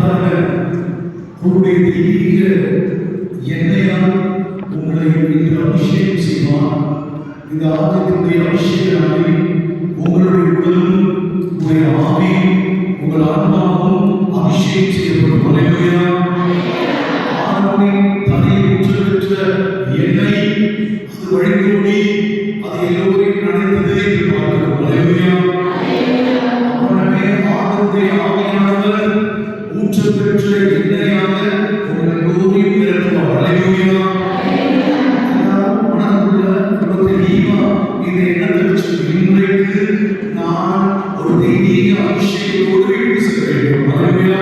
சாதாரண உங்களுடைய தெய்வீக எண்ணெயால் உங்களை இன்று அபிஷேகம் செய்வார். இந்த ஆலயத்தினுடைய அபிஷேக நாளில் உங்களுடைய உடலும் உங்களுடைய ஆவியும் உங்கள் ஆன்மாவும் அபிஷேகம் செய்யப்படும். அல்லேலூயா. ஆரோனின் தலையில் ஊற்றப்பெற்ற எண்ணெய் அது வழிந்தோடி அது எல்லோரையும் நனைத்தது என்று பார்க்கிறோம். அல்லேலூயா. ஆண்டவருடைய ஆவியானவர் ஊற்றப்பெற்ற எண்ணெயாக உங்கள் எல்லோரையும் நிரப்புவார். அல்லேலூயா. மனதுள்ள ரொம்ப தெளிவா இந்த எண்ணத்தை வச்சு இன்றைக்கு நான் ஒரு தெய்வீக அபிஷேகத்தோடு எடுத்து செல்ல வேண்டும். அல்லேலூயா.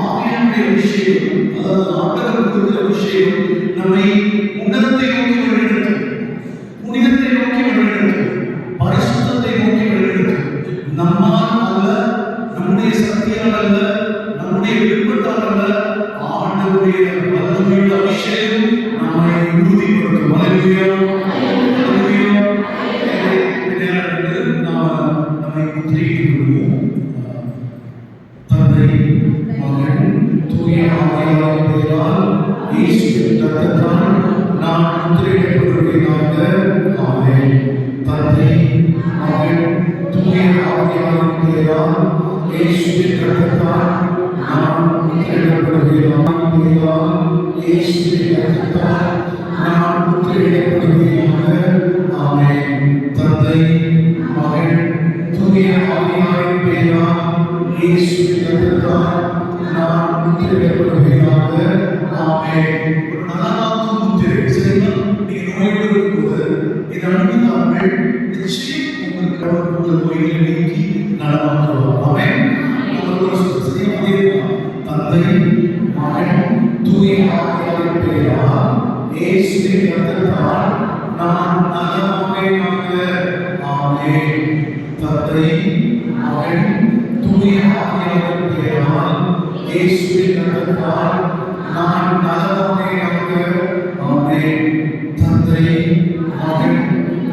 ஆவியானுடைய அபிஷேகம், அதாவது ஆண்டவர் கொடுத்த அபிஷேகம் நம்மை உன்னதத்தை நோக்கி வழிநடத்தும், புனிதத்தை நோக்கி வழிநடத்தும், பரிசுத்தத்தை நோக்கி வழிநடத்தும். நம்மால் அல்ல, நம்முடைய சக்தியால் அல்ல, நம்முடைய விருப்பத்தால் அல்ல, ஆண்டவருடைய வல்லமையுள்ள அபிஷேகம் நம்மை உறுதிப்படுத்தும். அல்லேலூயா. நம்மை முத்திரையிட்டுக் கொள்வோம். தந்தை, மகன், தூய ஆவியாரின் பெயரால் இயேசுவின் இரத்தத்தால் நான் முத்திரையிடப்படுவதாக. ஆமென். தந்தை, மகன், தூய ஆவியாரின் பெயரால் இயேசுவின் இரத்தத்தால் நான் முத்திரையிடப்படுவதாக. இயேசுவின் இரத்தத்தால் நான் முத்திரையிடப்படுவதாக. ஆமென். தந்தை, மகன், தூய ஆவியாரின் பெயரால் இயேசுவின் இரத்தத்தால் நான் முத்திரையிடப்படுவதாக. ஆமென். ஒரு நாளாவது முத்திரை. சரிங்களா? நீங்க நோயோடு இருக்கும்போது இதை அனுப்பினார்கள் நிச்சயம் உங்களுக்கு உங்கள் நோய்களை நீக்கி நலமாக்குவார். ஆமென். தந்தை, மகன், தூய ஆவியாரின் பெயரால் இயேசுவின் இரத்தத்தால் நான் நலமாவேனாக. ஆமென். தந்தை, மகன், தூய ஆவியாரின் பெயரால் இயேசுவின் இரத்தத்தால் நான் நலமாவேனாக. ஆமென். தந்தை, மகன்,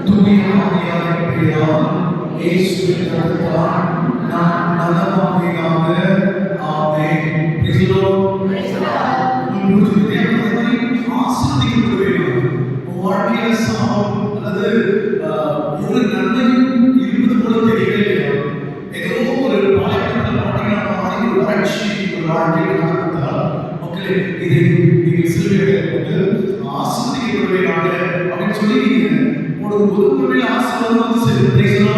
தூய ஆவியாரின் பெயரால் இயேசுவின் இரத்தத்தால் நான் நலமாவேனாக. ஆமென். Price the Lord. ஆசீர்வதிக்கப்பட வேண்டும். வாழ்க்கையில சாபம் அல்லது ஒரு நன்மையும் இருப்பது போல தெரியவில்லை. ஏதோ ஒரு பாலைவனத்தில் பார்த்தீங்கன்னா ஒரு வறட்சி ஒரு வாழ்க்கையில் நடந்தால் மக்களே இதை நீங்கள் சிறுவையில் கொண்டு ஆசீர்வதிக்கப்பட வேண்டும் அப்படின்னு சொல்லி நீங்க ஒரு பொதுப்பொருளில் ஆசீர்வாதம் வந்து செலுத்துகிறீர்களோ?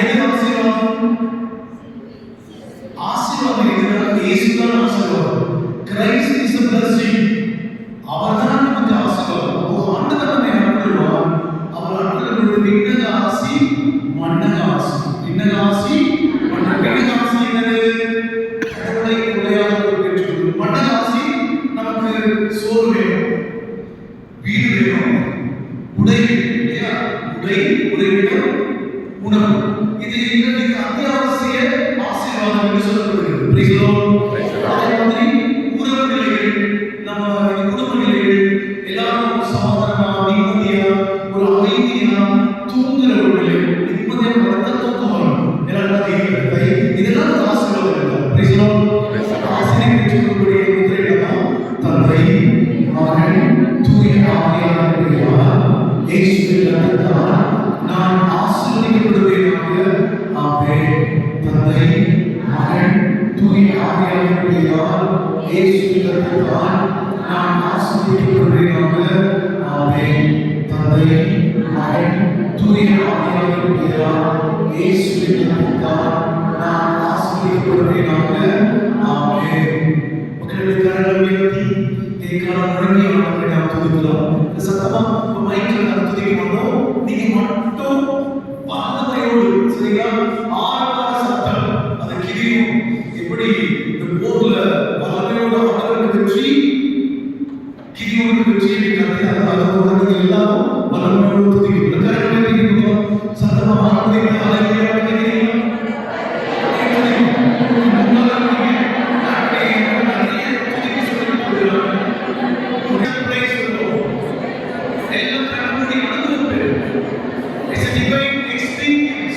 எது ஆசீர்வாதம்? ஆசீர்வாதம் எதுனா இயேசுதான் ஆசீர்வாதம். Christ is the blessing. அவர்தான் நமக்கு ஆசீர்வாதம். ஆண்டவர் நம்மை அனுப்புவார். அவர் அனுப்புவது விண்ணக ஆசி, மண்ணக ஆசி. விண்ணக ஆசி, மண்ணக ஆசி என்னது? கடவுளை கொலையாக பெற்றுக்கொள்வது. மண்ணக ஆசி நமக்கு சோறு வேணும், வீடு வேணும், உடை இல்லையா? உடைவிடம் உணவு. இது எங்களுக்கு அத்தியாவசிய ஆசீர்வாதம் என்று சொல்லப்படுகிறது. Price the Lord. அதே மாதிரி உறவு நிலைகள், நம்ம குடும்ப நிலைகள் எல்லாரும் சமாதானமா நிம்மதியா ஒரு அமைதியா தூங்குற ஒரு நிலை, நிம்மதியா படுத்தா தூக்கம் வரும். இதெல்லாம் ஒரு ஆசீர்வாதம். Price the Lord. ஆசீர்வாதம் பெற்றுக்கொள்ளக்கூடிய முத்திரைகள் தந்தை, மகன், தூய ஆவியாரின் பெயரால் இயேசுவின் இரத்தத்தால் நான் ஆசீர்வதிக்கப்படுவேனாக. ஆமென். தந்தை, மகன், தூய ஆவியாரின் பெயரால் இயேசுவின் இரத்தத்தால் நான் ஆசீர்வதிக்கப்படுவேனாக. ஆமென். தந்தை, மகன், தூய ஆவியாரின் பெயரால் இயேசுவின் இரத்தத்தால் நான் ஆசீர்வதிக்கப்படுவேனாக. ஆமென். மக்களுடைய கரங்களை உயர்த்தி கேட்கலாம், முழங்கி ஆண்டவரை நாம் துதிக்கலாம். சத்தமா மைக்கில் நாம் துதிக்க மாட்டோம். நீங்க மட்டும் வல்லமையோடு, சரியா? ஆரவார சத்தம், அது கிரியும். எப்படி இந்த போர்ல வல்லமையோடு ஆண்டவருக்கு வெற்றி, கிரியோடு வெற்றி கத்தினார். அதோட நீங்க எல்லாரும் வல்லமையோடு துதிக்கணும். கரங்களை நீங்க சத்தமா ஆண்டவரை ஹalleluya பண்ணுகிறீங்க. It's a divine experience.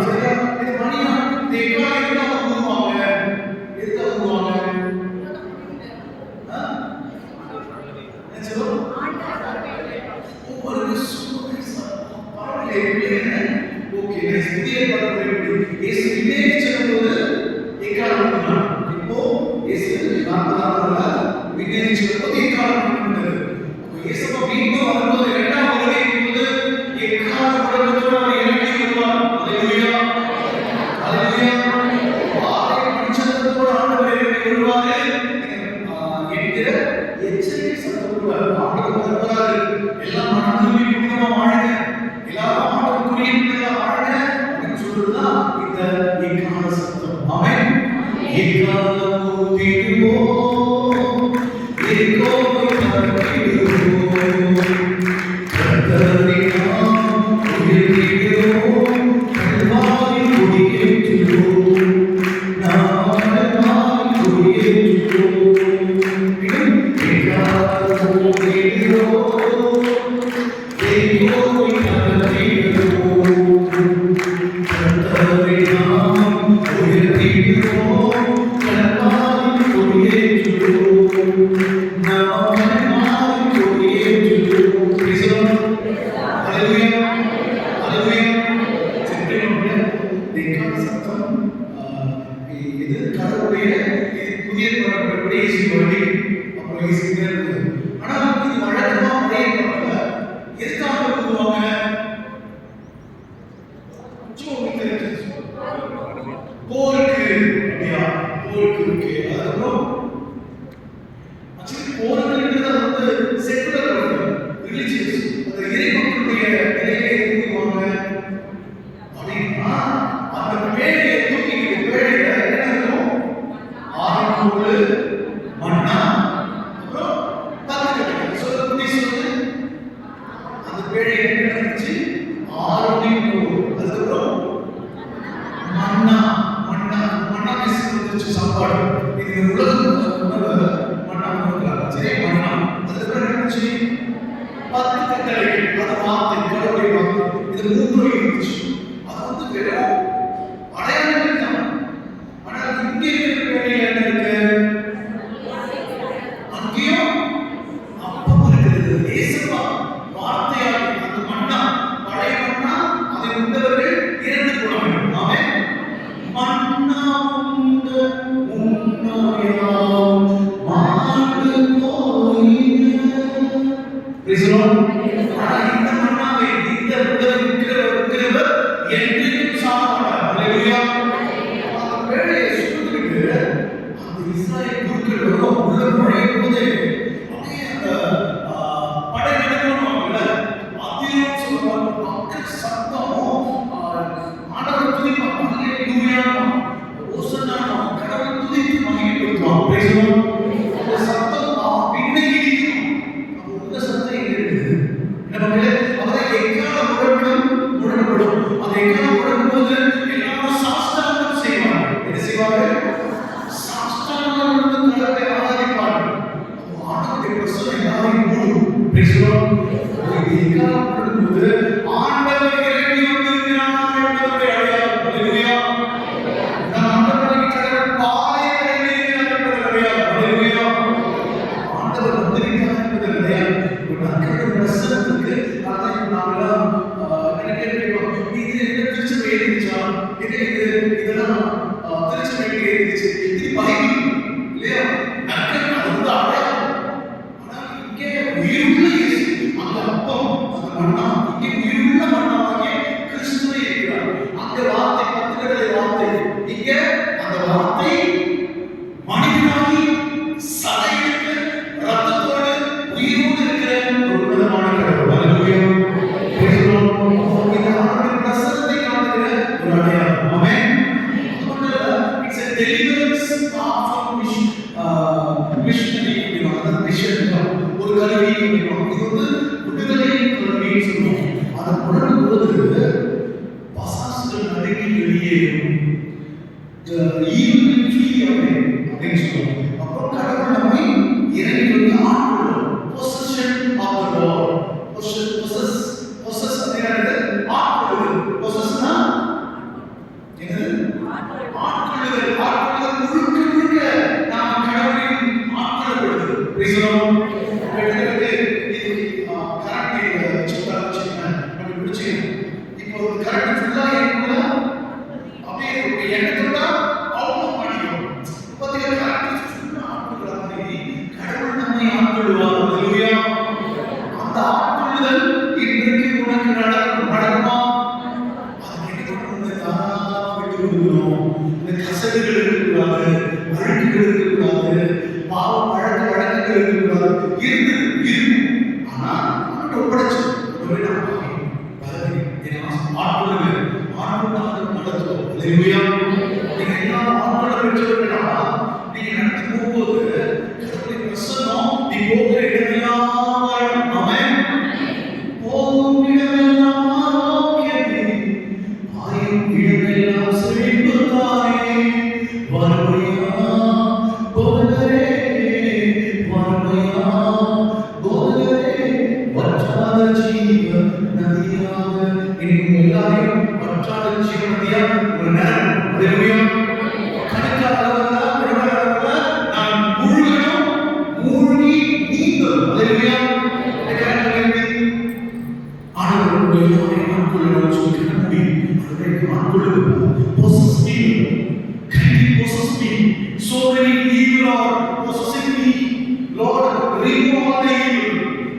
சரியா? இது மணியா? இந்த எக்காலம் எதுக்காக ஊதுவாங்க? எதுக்காக ஊதுவாங்க? என்ன சொல்லுவோம்? ஒவ்வொரு ஓகே, புதிய இயேசு விண்ணேறி செல்லும்போது எக்காலம் ஊதினார். இப்போ இயேசு 40 விண்ணேறி செல்லும்போது எக்காலம் ஊதினார். அப்போ இயேசுவா மீண்டும் வரும்போது இரண்டாவது வருகையின் போது எக்கால முழக்கத்தோடு அவர் இறங்கி வருவார். அல்லேலூயா, அல்லேலூயா. வாரை பஞ்சத்தோடு ஆண்டவர் இறங்கி வருவார் என்கிற எச்சரிக்கை சத்தத்தோடு ஆண்டவர் வருவார். எல்லாம் மனதுருகி புனிதமா வாழுங்க, எல்லாரும் ஆண்டவருக்குரிய பிள்ளைகளா வாழுங்க அப்படின்னு சொல்றதுதான் இந்த எக்கால சத்தம். ஆமென். எக்காலம் ஊதிடுவோம், எக்கோவை தட்டிடுவோம், கர்த்தரை நாம் உயர்த்திடுவோம், கல்வாரி கொடியேற்றுவோம், நாமமாய் கொடியேற்றுவோம். எக்காலம் ஊதிடுவோம், எக்கோவை தட்டிடுவோம், கர்த்தரை நாம் உயர்த்திடுவோம், கல்வாரி கொடியேற்றுவோம், நாமமாய் கொடியேற்றுவோம். அல்லேலூயா, அல்லேலூயா. சத்தம் இது கடவுளுடைய புதிய பரம்பரையுடைய இயேசு வருகை. அப்புறம் இயேசு இருக்குது. ஆனா இது வழக்கமா பழைய பரம்பரை எதுக்காக ஊதுவாங்க? போருக்கு இல்லையா? போருக்கு இருக்கு. அதுக்கப்புறம் ஆக்சுவலி போருங்கிறது வந்து செக்குலர் ரிலிஜியஸ், அந்த இறை மக்களுடைய நிலையை ஊதுவாங்க அப்படின்னா அந்த பேழையை தூக்கிக்கிட்டு பேழையில என்ன இருக்கும்? ஆரம்போடு மண்ணா, அப்புறம் தத்துக்கட்டு சொல்லி சொல்லு. அந்த பேழையை என்ன இருந்துச்சு? ஆரோடி போர். அதுக்கப்புறம் மண்ணா, மண்ணா மண்ணா மிஸ் வந்துச்சு சாப்பாடு. இது உலகம் உணவு மண்ணா உணவுலாம் சரி மண்ணா. அதுக்கப்புறம் என்ன இருந்துச்சு? 10 கட்டளைகள். அது வார்த்தை, கடவுளுடைய வார்த்தை. இது 3 இருந்துச்சு. அது வந்து வெறும் அடையாளங்கள் தான். ஆனால் இங்கே இருக்கிற வேலையில் என்ன இருக்கு? அங்கேயும் அப்பம் இருக்குது. இயேசுவா வார்த்தையாக அந்த மண்ணா, பழைய மண்ணா, அதை உண்டவர்கள் இறந்து போட வேண்டும். ஆமென். மண்ணா உண்ட உண்ணாயாம் மாண்டு போயின. Praise the Lord. ஆனா இந்த மண்ணாவை இந்த உடல் இருக்கிறவர் என்றைக்கும் சாப்பிடார். அல்லேலூயா. அந்த வேலையை சுட்டுக்கிட்டு அந்த இஸ்ராயேல் குருக்கள் உள்ள நுழையும் போது அப்படியே அந்த படை நடக்கணும்ல அதிரும் சொல்லுவாங்க. மக்கள் சத்தம் ஆண்டவர் துதிப்பாங்க. அல்லேலூயா, ஓசன்னா, கடவுள் துதித்து மகிமைப்படுத்துவாங்க. Praise the Lord. அந்த சத்தம் பின்னே இடிக்கும். அப்போ உங்க சத்தம் எங்க இருக்குது? நமக்கு அதான் எக்கால முழக்கம் முழங்கப்படும். அந்த எக்கால முழங்கும் போது எல்லாரும் சாஷ்டாங்கம் செய்வாங்க. என்ன செய்வாங்க? சாஷ்டாங்கம் விழுந்து கடவுளை ஆராதிப்பார்கள். அப்போ ஆண்டவருடைய பிரசன்னம் எல்லாரையும் மூடும். Praise the Lord. இந்த எக்கால முழங்கும் போது ஆண்டவர் இறங்கி வந்திருக்கிறார் என்பதை அடையாளம். அல்லேலூயா. நம் ஆண்டவராகிய கடவுள் பாறையில் இறங்கி இருக்கிறார் என்பதை அடையாளம். அல்லேலூயா. ஆண்டவர் வந்திருக்கிறார் என்பதை அடையாளம். கடவுள் பிரசன்னத்துக்கு அதை நாமெல்லாம் நினைக்கிறோம். இது என்ன திருச்சபை எழுதிச்சா? இதெல்லாம் திருச்சபை எழுதிச்சு. இது பைபிள் இல்லையா? நற்கருணை அது வந்து அடையாளம். ஆனால் இங்கே உயிருள்ள இயேசு, அந்த அப்பம், அந்த மண்ணா, இங்கே உயிருள்ள மண்ணாகிய கிறிஸ்துவே இருக்கிறார். அந்த வார்த்தை 10 கட்டளை வார்த்தை. இங்கே அந்த வார்த்தை மனிதனாகி சதையிட்டு ரத்தத்தோடு உயிரோடு இருக்கிற ஒரு விதமான கடவுள். அல்லேலூயா. Praise the Lord. இந்த ஆண்டவரின் பிரசன்னத்தை காட்டுகிற ஒரு அடையாளம். ஆமென். அது மட்டும் இல்ல, it's a deliverance from missionary அப்படின்னா அந்த மிஷன் ஒரு கருவி அப்படின்னா இது வந்து விடுதலை கருவின்னு சொல்லுவோம். அதை உணரும் போது பசாசுகள் நடுங்கி வெளியேறும். ஈவில் ஃப்ரீ அப்படின்னு சொல்லுவோம். அப்புறம் கடவுள் நம்மை இறங்கி வந்து ஆட்கொள்ளும். possession of the Lord. possess அப்படிங்கிறது ஆட்கொள்ளுதல். possessனா கொடுக்கணும். இந்த கசடுகள் இருக்கக்கூடாது, அழுக்குகள் இருக்கக்கூடாது, பாவம் வழக்குகள் இருக்கக்கூடாது. இருக்கும். ஆனா அவன்கிட்ட ஒப்படைச்சு Hallelujah. நீங்க எல்லா ஆட்களை பெற்றவர்களா நீங்க நடந்து போகும்போது கர்த்தருடைய பிரசன்னம் நீ போகிற இடமெல்லாம் வாழும். ஆமென். போகும் இடமெல்லாம் ஆரோக்கியமே, பாயும் இடமெல்லாம் செழிப்புதானே. வறுமையா போதகரே, வறுமையா போதகரே, வற்றாத ஜீவ நதியாக இன்னும் எல்லாரையும் வற்றாத ஜீவ நதியாக ஒரு நேரம் so many evil are possessing me. Lord, remove all the evil.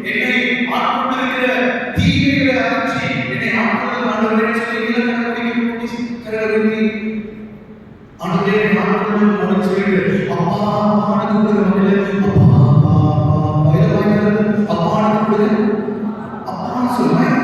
என்னை ஆட்கொண்டிருக்கிற தீமைகளை அகற்றி என்னை ஆட்கொள்ள ஆண்டவரே சொல்லி ஆண்டவரே ஆட்கொள்ள சொல்லிட்டு அப்பா அப்பான்னு கூப்பிடுற மக்களே அப்பா அப்பா அப்பா வயதாயிரம் அப்பான்னு கூப்பிடுங்க. அப்பான்னு சொல்லுவேன்.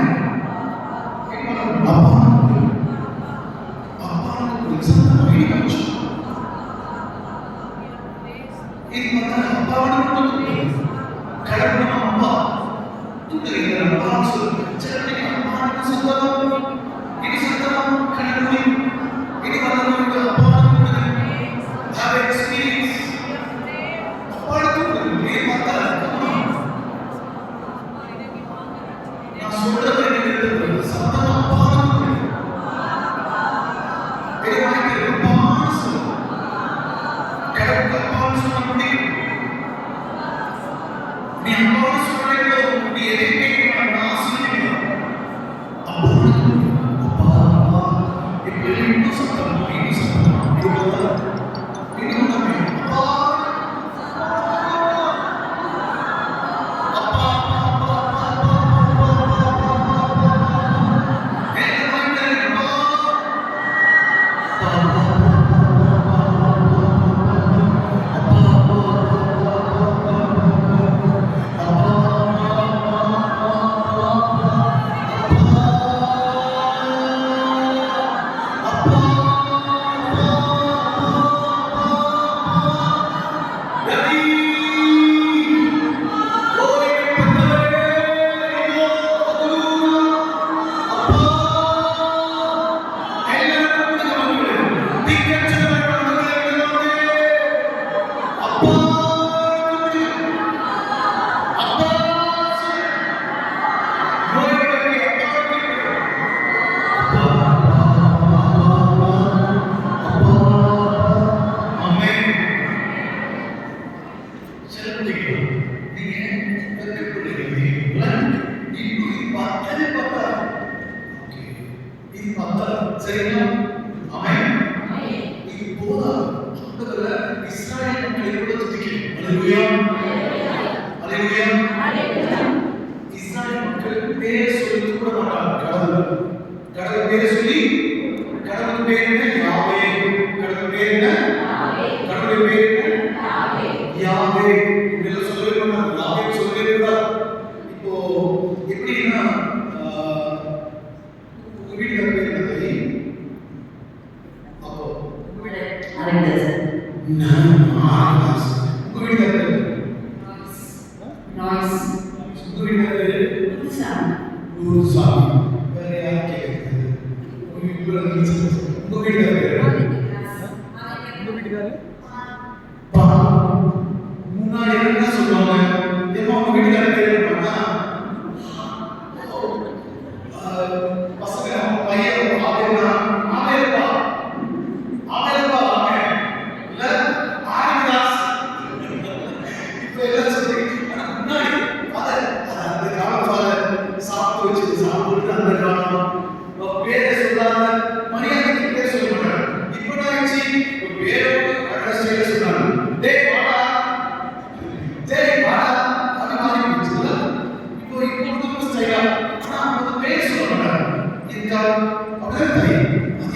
இப்ப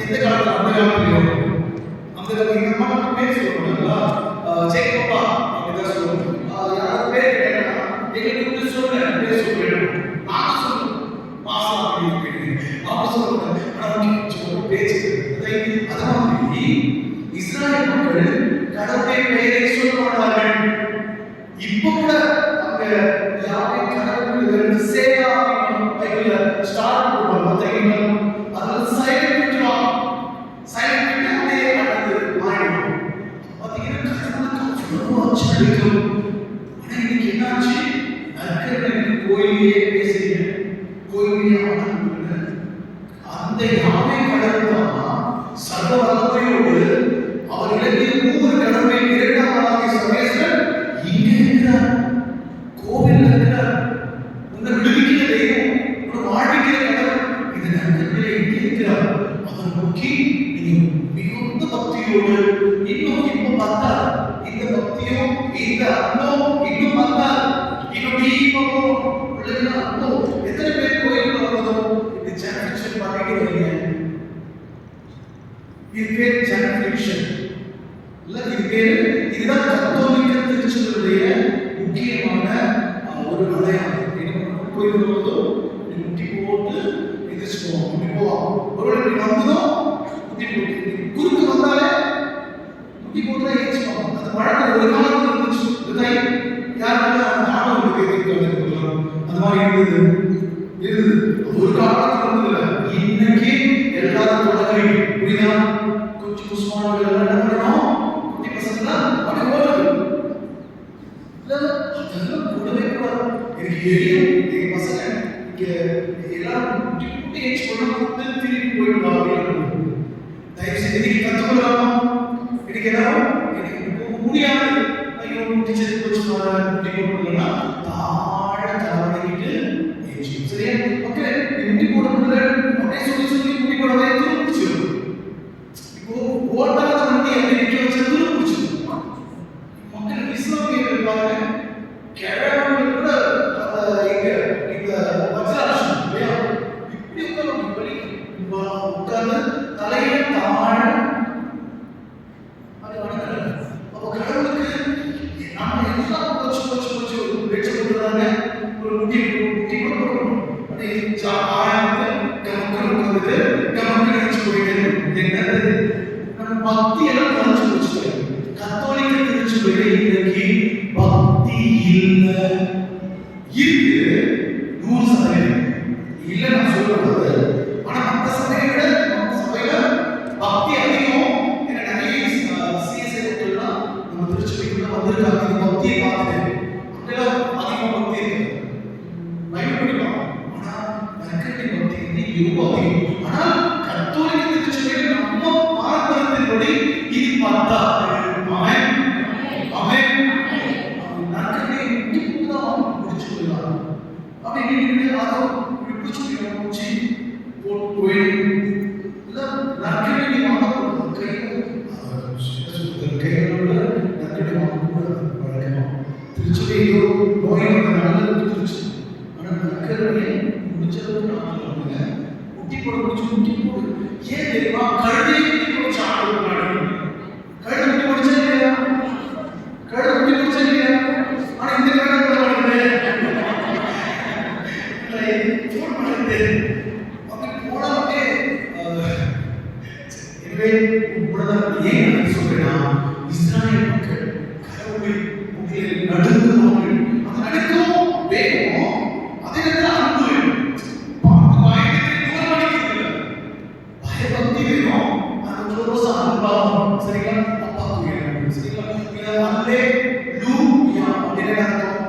எந்த காலத்துல அந்த காலத்துலயோ அந்த எங்க அம்மா பேர் சொல்லுவாங்களா ஜெயப்பா அப்படிதான் சொல்லுவாங்க. யாராவது பேர் கேட்டா எங்களுக்கு சொல்றேன் பேர் சொல்றேன் நான் சொல்லுவேன் மாசம் அப்படின்னு அவங்க சொல்லுவாங்க. ஆனா பேச்சு அதான் இஸ்ராயல் மக்கள் கடவுளுடைய பெயரை சொல்ல மாட்டார்கள். இப்போ கூட அங்க யாரை கடவுள் சேரா பைபிள்ல ஸ்டார்ட் பண்ணுவாங்க தெரியுமா? அதுல சைலண்ட் விட்டுருவாங்க. சைலண்ட் விட்டாலே அடுத்து மாறிடும். பாத்தீங்கன்னா கடவுளுக்கு அவ்வளவு அச்சடிக்கும். ஆனா இன்னைக்கு என்னாச்சு? நற்கருணைக்கு கோயிலே பேசுறீங்க, கோயிலே ஆடுங்க. அந்த யாவை கடவுள் தான் சர்வ வல்லமையோடு அவர் இலக்கிய மூன்று கடவுளை இரண்டாம் ஆளாகிய சர்வேஸ்வரர் இங்கே இருக்கிறார், கோவில் இருக்கிறார். உன்னை விடுவிக்கிற தெய்வம், உன்னை வாழ்விக்கிற கடவுள் இந்த நற்கருணையிலே இங்கே இருக்கிறார். அதை நோக்கி நீங்க மிகுந்த பக்தியோடு இன்னும் இன்னும் பார்த்தா இந்த பக்தியும் இந்த அன்பும் இன்னும் பார்த்தா இன்னும் தீபமும் பிள்ளைகளா அன்பும் எத்தனை பேர் கோயிலுக்கு வருவதும் இந்த ஜெனரேஷன் பண்ணிட்டு வரீங்க. இது பேர் ஜெனரேஷன் இல்ல, இது பேரு இதுதான் கத்தோலிக்க திருச்சபையுடைய முக்கியமான ஒரு அடையாளம். கோயில் வருவதும் முட்டி போட்டு எதிர்ச்சுவோம், முட்டி போவோம். ஒருவேளை இப்படி வந்ததும் முட்டி போட்டு குறுக்கு வந்தாலே முட்டி போட்டு எதிர்ச்சுவோம். அந்த பழக்கம் ஒரு காலத்தில் இருந்துச்சு. யாருக்கும் நானும் எதிர்க்கலாம் அந்த மாதிரி இருந்தது. ஒரு காலத்தில் இருந்தது. இன்னைக்கு எல்லாரும் தொடங்கி புரியுதா? கொஞ்சம் குஸ்மான்கள் எல்லாம் என்ன பண்ணணும்? குட்டி பசங்க அப்படி ஓடுது இல்ல, அதெல்லாம் கூடவே கூடாது. எனக்கு எரியும் எங்க பசங்க இங்க எல்லாரும் குட்டி குட்டி ஏஜ் பண்ண கூப்பிட்டு திரும்பி போயிடுவா அப்படின்னு. தயவு செய்து இன்னைக்கு கற்றுக்கொள்ளலாமா? இன்னைக்கு எல்லாரும் எனக்கு முடியாது, ஐயோ குட்டி செத்து போச்சு குட்டி போட்டுனா தாழ தலைவணிக்கிட்டு சரியா ஓகே குட்டி போட முடியல அப்படியே சொல்லி சொல்லி குட்டி போடவே திரும்பிச்சு. இப்போ ஓட்டாத வண்டி அப்படி நிக்க வச்சு திரும்பிச்சு. மக்கள் இஸ்லாமியர்கள் இருப்பாங்க, கேரளாவில் கூட இங்க இந்த வஜ்ராசனம் இல்லையா இப்படி உட்கார்ந்து உட்கார்ந்து தலையை தாழ அது வணங்குறாங்க. அப்போ கடவுளுக்கு நாம எல்லாம் போச்சு போச்சு போச்சு வெச்சு கொடுக்குறாங்க. ஒரு முட்டி முட்டி கொடுக்கணும் அப்படி ஆழந்து கமக்கல் உட்கார்ந்து கமக்கல் நினைச்சு போயிட்டு என்னது நம்ம பக்தி எல்லாம் குறைஞ்சு போச்சு. கத்தோலிக்க திருச்சபையில இன்னைக்கு பக்தி இல்ல இருக்கு 100% இல்ல நான் சொல்லக்கூடாது. ஆனா மற்ற சபையை விட மற்ற சபையில பக்தி அதிகம். நிறைய சிஎஸ்ஐ மக்கள்லாம் நம்ம திருச்சபைக்குள்ள வந்திருக்காங்க. பக்தியை பார்த்துட்டு அப்படியெல்லாம் அதிகமாக பக்தி இருக்கு, பைபிள் படிக்கலாம். ஆனா நற்கருணை பக்தி வந்து ரொம்ப அதிகம். ஆனால் கத்தோலிக்க திருச்சபையில் நம்ம பாரம்பரியத்தின்படி இது பார்த்தா ஆமென் ஆமென் நற்கருணை இப்படி தான் முடிச்சு போயிடலாம். அப்படி நீங்க அதோ இப்படி பிடிச்சி போச்சு போட்டு போயிடும் இல்ல. நற்கருணை வாங்க கைகளோட நற்கருணை வாங்க கூட வழக்கமா திருச்சபையோ நோய் வந்த நல்ல திருச்சி. ஆனா நற்கருணை முடிச்சதுக்கு நான் சொல்லுங்க முட்டி போட முடிச்சு முட்டி போடு. ஏன் தெரியுமா? கழுதை முட்டி போடுச்சு ஆடு முன்னாடி. கழுதை முட்டி போடுச்சா இல்லையா? கழுதை முட்டி போடுச்சா இல்லையா? ஆனா இந்த கழுதை கூட வருது ஃபோன் பண்ணுது அப்படி போனாலே. எனவே உங்களதான் ஏன் நான் சொல்றேன்னா இஸ்ராயல் மக்கள் கடவுளை உங்களை நடுங்குவார்கள். அந்த நடுக்கம் வேகம் அதே நேரத்தில் அன்பு பயத்துக்கு தூரம் அடிக்கிறது பயபக்தி வேணும். அந்த ரோசா அன்பாகும் சரிங்களா? அப்பாவுக்கு வேணும் சரிங்களா? அல்லே லூயா அப்படின்னு அர்த்தம்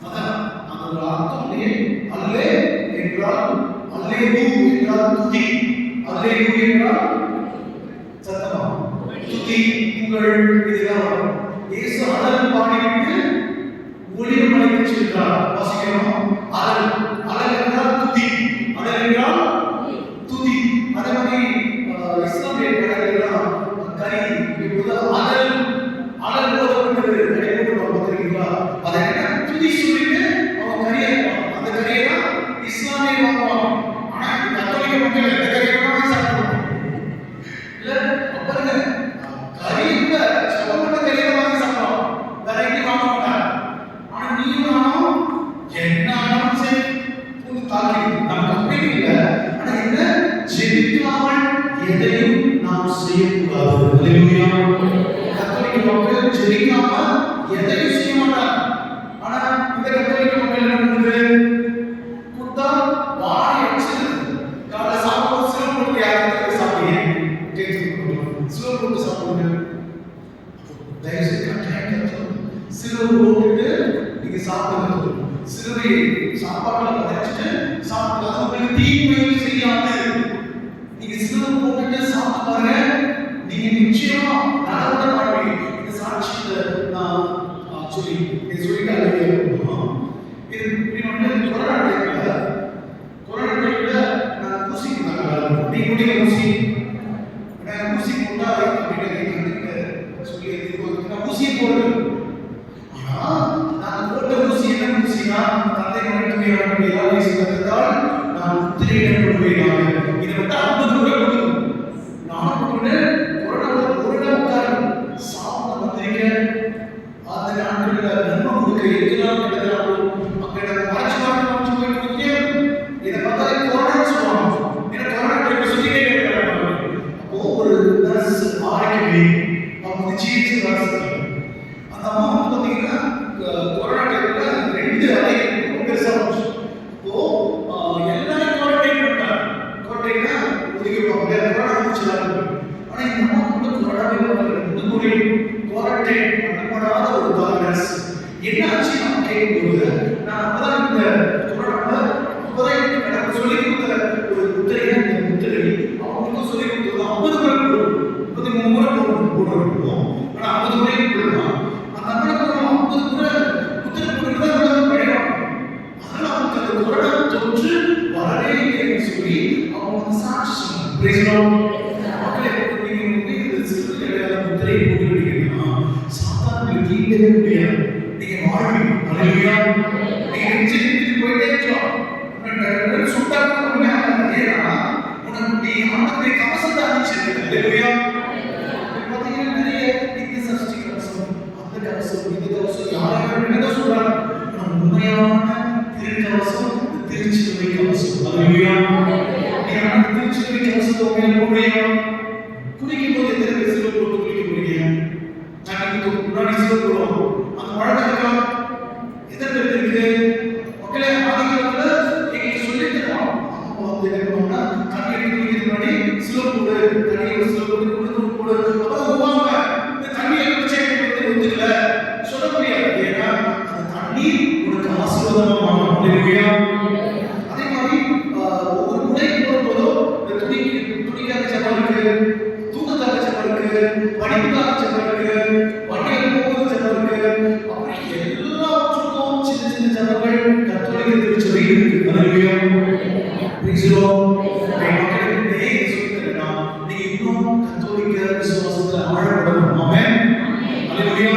அதான் அந்த அர்த்தம் அல்லே என்றால் அல்லேலூ என்றால் துதி, அல்லேலூ என்றால் சத்தமா துதி புகழ் இதெல்லாம் வரும். இயேசு அலல் பாடிவிட்டு ஒளிவு மலைக்கு சென்றார். வாசிக்கிறோம் அலல் அலல் என்றால் துதி, அலல் என்றால் துதி. அதே மாதிரி இஸ்லாமிய கடைகளெல்லாம் கறி இப்போது அலல் அலல் போதப்பட்டது நடைபெற்று பார்த்துருக்கீங்களா? அதை துதி சொல்லிட்டு அவங்க கறியை அந்த கறியை தான் இஸ்லாமிய வாங்குவாங்க. முக்கியம் எந்த கறியும் சாப்பிடுவோம் இல்ல பாருங்க கறியில சமமான கறியை வாங்கி சாப்பிடுவோம் வேற எங்கேயும் வாங்க மாட்டாங்க. ஆனா நீயும் நானும் என்ன ஆனாலும் சரி புது தாக்கி நமக்கு அப்படி இல்லை. ஆனா என்ன ஜெபிக்காமல் எதையும் நாம் செய்யக்கூடாது. அல்லேலூயா. கத்தோலிக்க மக்கள் ஜெபிக்காம எதையும் செய்ய மாட்டாங்க. ஆனா இந்த கத்தோலிக்க மக்கள் என்ன பண்ணுது? குத்தா வாரி வச்சு காலை சாப்பிட சிலர் போட்டு யாரும் சாப்பிடுங்க சிலர் போட்டு சாப்பிடுங்க. தயவுசெய்து கட்டாயம் சிலர் போட்டுட்டு நீங்க சாப்பிடுங்க. சிலுவை சாப்பாடுல வச்சுட்டு சாப்பிடுறது உங்களுக்கு தீமை செய்யாது. நீங்க சிலுவை போட்டுட்டு சாப்பிட்டு பாருங்க, நீங்க நிச்சயமா நலவோட வாழ்வீங்க. இந்த சாட்சியத்தை நான் சொல்லிட்டாங்க. இது கொரோனா டைம்ல நான் ஊசி போட்டாங்க. நீ முடிய ஊசி ஊசி போட்டா அப்படின்னு சொல்லி நான் ஊசியை போடுறேன். ஆனா நான் போட்ட ஊசி என்ன ஊசினா தந்தை மனிதனுடைய செய்தால் நான் முத்திரையிடப்படுவேன். இதை விட்டு 50 ரூபாய் கொடுக்கும். நான் கொண்டு ஒரு நாள் உட்காரும் சாப்பிட வந்திருக்க அந்த நாட்களில் நன்மை கொடுக்க எதுலாம் கிடைக்கிறாங்களோ அங்கே மறைச்சு போயிட்டு இதை பார்த்தா கொரோனா சொல்லுவாங்க. ஏன்னா கொரோனா சொல்லிட்டே இருக்கிறாங்க. அப்போ ஒரு நர்ஸ் ஆரோக்கியமே அவங்க ஜிஹெச் நர்ஸ் அந்த அம்மா வந்து பார்த்தீங்கன்னா கொரோனா டைம்ல 2 அறை ரொம்ப பெருசாக போச்சு. இப்போ எல்லாரும் குவாரண்டைன் பண்ணாங்க. குவாரண்டைன்னா ஒதுக்கிப்பாங்க கொரோனா முடிச்சலாம். ஆனால் இந்த அம்மா வந்து கொரோனா முன்முறை குவாரண்டைன் பண்ணப்படாத ஒரு நர்ஸ் என்ன ஆச்சு நான் கேட்கும்போது நான் அப்பதான் இந்த கொரோனா அப்பதான் எனக்கு சொல்லி கொடுத்த ஒரு முத்திரையை இந்த முத்திரை அவங்களுக்கும் சொல்லி கொடுத்தது 50 முறை போடும் 33 முறை போடுவோம். ஆனால் 50 முறை போடலாம். அந்த 50 முறை முத்திரை போட்டுதான் பழையம். அதனால அவங்க அந்த கொரோனா தொற்று வரவே இல்லைன்னு சொல்லி அவங்க வந்து சாட்சி சொன்னாங்க. முத்திரை போட்டு விடுகிறீங்கன்னா சாத்தானுக்கு தீண்டவே முடியாது. நீங்க வாழ்வீங்க. அல்லேலூயா. நீங்க நிச்சயத்துக்கு போயிட்டே இருக்கலாம். சுட்டாங்க ஏன்னா உனக்கு நீ ஆண்டவருடைய கவசத்தை அணிச்சிருக்க. அல்லேலூயா. பார்த்தீங்கன்னா நிறைய இந்த சஷ்டி கவசம் அந்த கவசம் இந்த கவசம் யாரும் என்னதான் சொல்றாங்க. உண்மையான திருக்கவசம் திருச்சிலுவை கவசம். அல்லேலூயா. நீ அந்த திருச்சிலுவை கவசத்தை உண்மையில போடுறியா? குளிக்கும் போது எத்தனை பேர் சிலுவை போட்டு குளிக்க போறீங்க? நாளைக்கு முன்னாடி சிலுவை போடுவோம். அந்த பழக்கம் இருக்கா? எத்தனை பேர் இருக்கு? மக்களே ஆதிகாலத்துல எங்களுக்கு சொல்லித் தருவோம். அப்போ வந்து என்ன பண்ணுவோம்னா தண்ணி எடுத்து குளிக்கிறது முன்னாடி சிலுவை போடு, தண்ணியை சிலுவை போடு போடு அப்போ உருவாங்க. இந்த தண்ணியை குடிச்சா எனக்கு ஒத்துக்கல சொல்ல முடியாது. ஏன்னா அந்த தண்ணி உனக்கு ஆசீர்வாதமா மாறும். அல்லேலூயா. அதே மாதிரி ஒவ்வொரு முறை போடும்போதோ இந்த துணிக்காக ஜபம் இருக்கு, தூக்கத்தாக ஜபம் இருக்கு, படிப்புக்காக ஜபம் இருக்கு, வண்டியில் போகும்போது ஜபம் இருக்கு. அப்படி எல்லாவற்றுக்கும் சின்ன சின்ன ஜபங்கள் கத்தோலிக்க திருச்சபை இருக்கு. அல்லேலூயா. நீங்க இன்னும் கத்தோலிக்க விசுவாசத்துல ஆழப்படணும். ஆமென். அல்லேலூயா.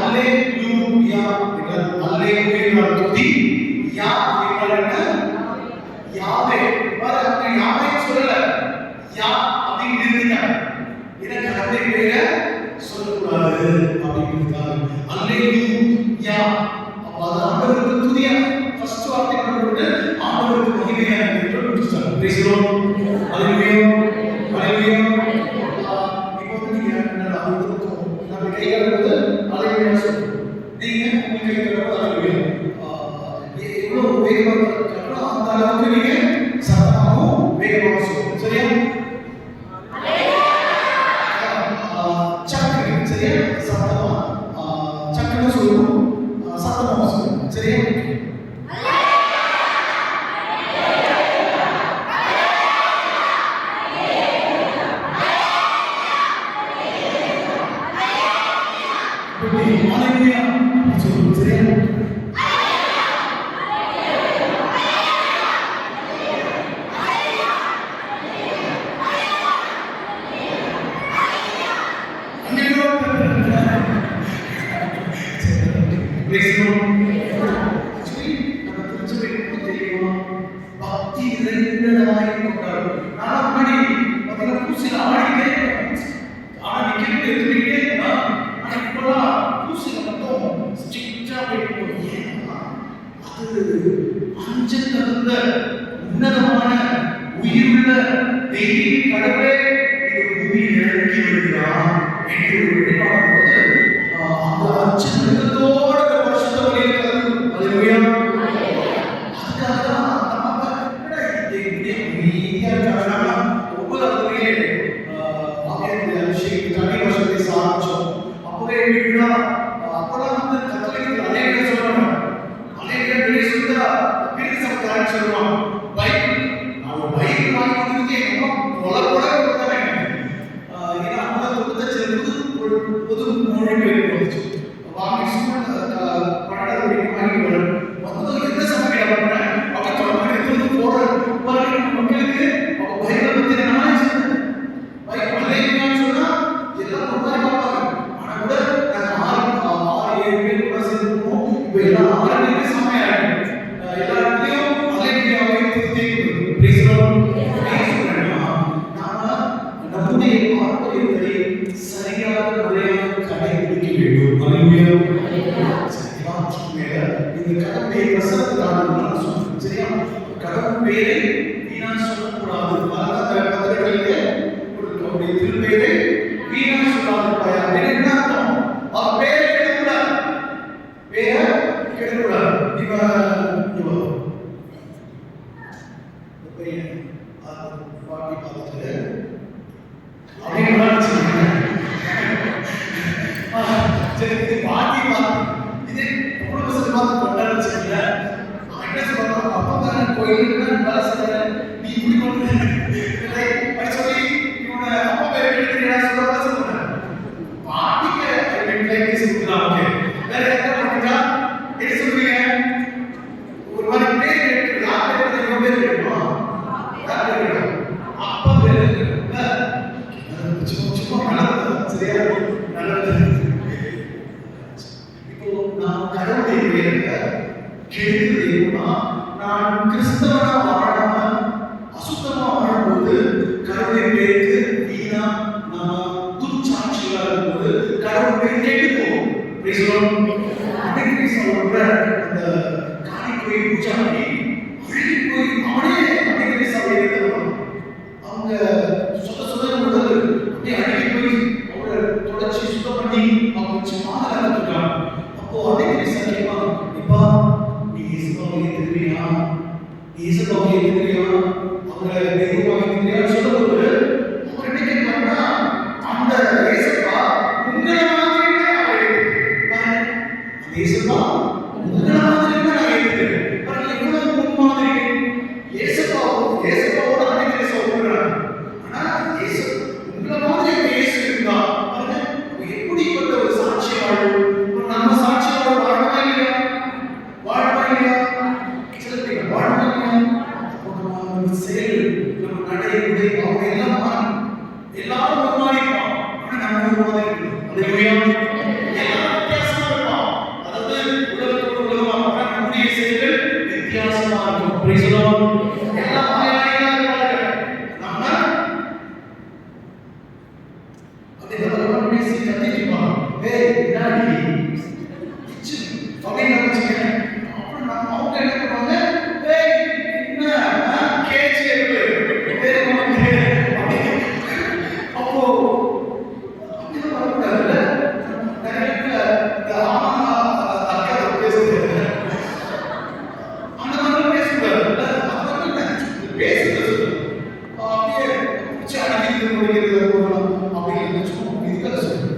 அல்லேலூயா. அல்லேலூயா துதி யா என்ன யாவே பாரு அப்படி யாவே சொல்லல யா அப்படி நிறுத்திட்டாங்க. இத கடவுளை பேரை சொல்லக்கூடாது அப்படிங்கிறதுக்காக அல்லேலூயா. அப்ப அது ஆண்டவருக்கு துதியா ஃபர்ஸ்ட் வார்த்தை கொண்டு ஆண்டவருக்கு மகிமையா என்று முடிச்சாங்க. Praise the Lord. Hallelujah. Hallelujah. இப்போ நீங்க அது நம்ம கையாளுறது அல்லேலூயா சொல்லுங்க. நீங்க உங்க கையாளுறது அல்லேலூயா. எவ்வளவு வேகமாக இருக்கோ அந்த அளவுக்கு நீங்க சத்தமாகவும் வேகமாக சொல்லுங்க. சரியா? சக்கரை சரியா? சத்தமா சக்கரை சொல்லணும், சத்தமா சொல்லணும். சரியா? நெருங்கலாய் கொண்டார். நான் முன்னாடி பார்த்தீங்கன்னா பூசில ஆடிட்டே ஆனா நிக்கிட்டு இருந்துகிட்டே இருந்தா ஆனா இப்பெல்லாம் பூசில மட்டும் ஸ்ட்ரிக்டா போயிட்டு ஏன்னா அது அஞ்சல் தகுந்த உன்னதமான உயிருள்ள தெய்வீக கடவுளே இந்த பூமியில் இறங்கி வருகிறார் என்று வெளிப்பாடும் போது அந்த அச்சத்தோட பரிசுத்த வழியில் அல்லேலூயா. அதுக்காக தான் ஒவ்வொரு அபிஷேகம் தனி வருஷத்தை சாதிச்சோம். அப்பவே வீடுனா அப்பெல்லாம் கத்தோலிக்க அநேக சொல்றாங்க, அநேக வெளியே சொல்றா வீட்டு சமக்காரன் சொல்லுவான் பைபிள் அவன் பைபிள் வாங்கி கொடுத்துட்டு எங்க அம்மா கொலை கொடுத்தாங்க. ஏன்னா அம்மா கொடுத்த பொது மொழி பேர் வந்துச்சு வாங்கி ஸ்கூல் பன்னெண்டாவது வாங்கி வரும் வந்து எந்த சமையல் பண்றேன் அப்படி தொடர்ந்து எடுத்து போற மக்களுக்கு அவங்க பைபிளை பத்தி நாலேஜ் பைபிள் அநேகமான்னு சொன்னா எல்லாம் ரொம்ப பார்ப்பாங்க. ஆனா கூட நாங்கள் ஆறு 7 பேர் கூட சேர்ந்துருக்கோம். இப்போ எல்லாம் 6 பேருக்கு சமையல் எல்லா இடத்துலையும் அலேலியாவை திருத்தி பேசுகிறோம். நம்முடைய பாரம்பரியத்தை சரியாக முறையாக கடைபிடிக்க வேண்டும். அல்லேலூயா. இந்த கடவுளை பிரசனத்துக்காக சொல்றேன் சரியா. கடவுள் பேரை வீணா சொல்லக்கூடாது. பத்திரிகையிலே அவருடைய திருப்பெயரை வீணா சொல்லாது. என்ன அர்த்தம்? அவர் பேரை கெடுக்கூடாது, பேரை கெடுக்கூடாது. பாட்டி பார்த்துட்டு அப்படின்னு சரி இது பாட்டி பார்த்து இதே குடும்பத்தை பார்த்து கொண்டாட வச்சுக்கல. அவன் என்ன சொல்றான், அப்பா கோயிலுக்கு வேலை செய்யறேன் நீ இப்படி கொண்டு சொல்லி இவனோட அப்பா பேர் எடுத்துக்கிறா சொல்றேன். பாட்டிக்கு சொல்லுறான். ஓகே வேற என்ன பண்ணுறா என்ன சொல்றீங்க? ஒரு மாதிரி பேர் கேட்டு யார் பேர் பேர் கேட்போம் யார் பேர் கேட்போம் அப்பா பேர் சும்மா நல்லது சரியா நல்லது. இப்போ நான் கடவுளுடைய பேரை கேட்கிறது எப்படின்னா நான் கிறிஸ்தவனா வாழாம அசுத்தமா வாழும்போது கடவுளுடைய பேருக்கு வீணா நான் துர்ச்சாட்சியா இருக்கும்போது கடவுள் பேர் கேட்டு போகும். அந்த காணிக்கை பூஜாரி அழுகி போய் அவனே அன்னைக்கு அவங்க சொல்ல முதல் அப்படியே அழுகி போய் அவரை தொடச்சி சுத்தம் பண்ணி அவங்க பாதுகாத்துருக்காங்க. அப்போ அன்னைக்கு கேட்பா இப்பா நீ இயேசுவை ஏற்றுக்கிறியா, இயேசுவை ஏற்றுக்கிறியா, அவரை தெய்வமாக ஏற்றுக்கிறியான்னு சொல்லும்போது அவர் என்ன கேட்பாங்கன்னா அந்த இயேசுப்பா உங்களை மாதிரி நான் ஏற்றுக்கிறேன். இயேசுப்பா உங்களை மாதிரி நான் ஏற்றுக்கிறேன். எவ்வளவு முன்மாதிரி இயேசுப்பாவோட அன்னைக்கு சொல்றாங்க. ஆனா இயேசு உங்களை மாதிரி இயேசு இருந்தா எப்படிப்பட்ட ஒரு சாட்சி வாழ்வு, நம்ம சாட்சி வாழ்வு வாழவா இல்லையா, வாழவா இல்லையா, சில வாழவா இல்லையா. நம்ம செயல் நம்ம நடை உடை அவங்க எல்லாம் மாறும். எல்லாரும் ஒரு மாதிரி இருப்பான், ஆனா நம்ம ஒரு மாதிரி இருக்கணும். அல்லேலூயா. எல்லாரும் வித்தியாசமா இருப்பான். அதாவது உலகத்தோடு உலகமா நம்முடைய செயல்கள் வித்தியாசமா இருக்கும். Price the Lord. எல்லாம் மாயாயிகளா இருப்பாங்க. நம்ம அதே பேசி கத்திட்டுப்பான். என்னாடி கிச்சு அப்படின்னு வச்சுக்க. அப்புறம் நம்ம அவங்க என்ன பண்ணுவாங்க, என்ன கேஜிஎஃப் அப்போ அப்படிதான் வரக்கூடாதுல்ல. நிறைய இந்த ஆமா அக்கா பேசுறது அந்த மாதிரி பேசக்கூடாதுல்ல. பேசுறது அப்படியே அடிக்கிறது முடிக்கிறது அப்படின்னு இதுக்காக சொல்லுங்க.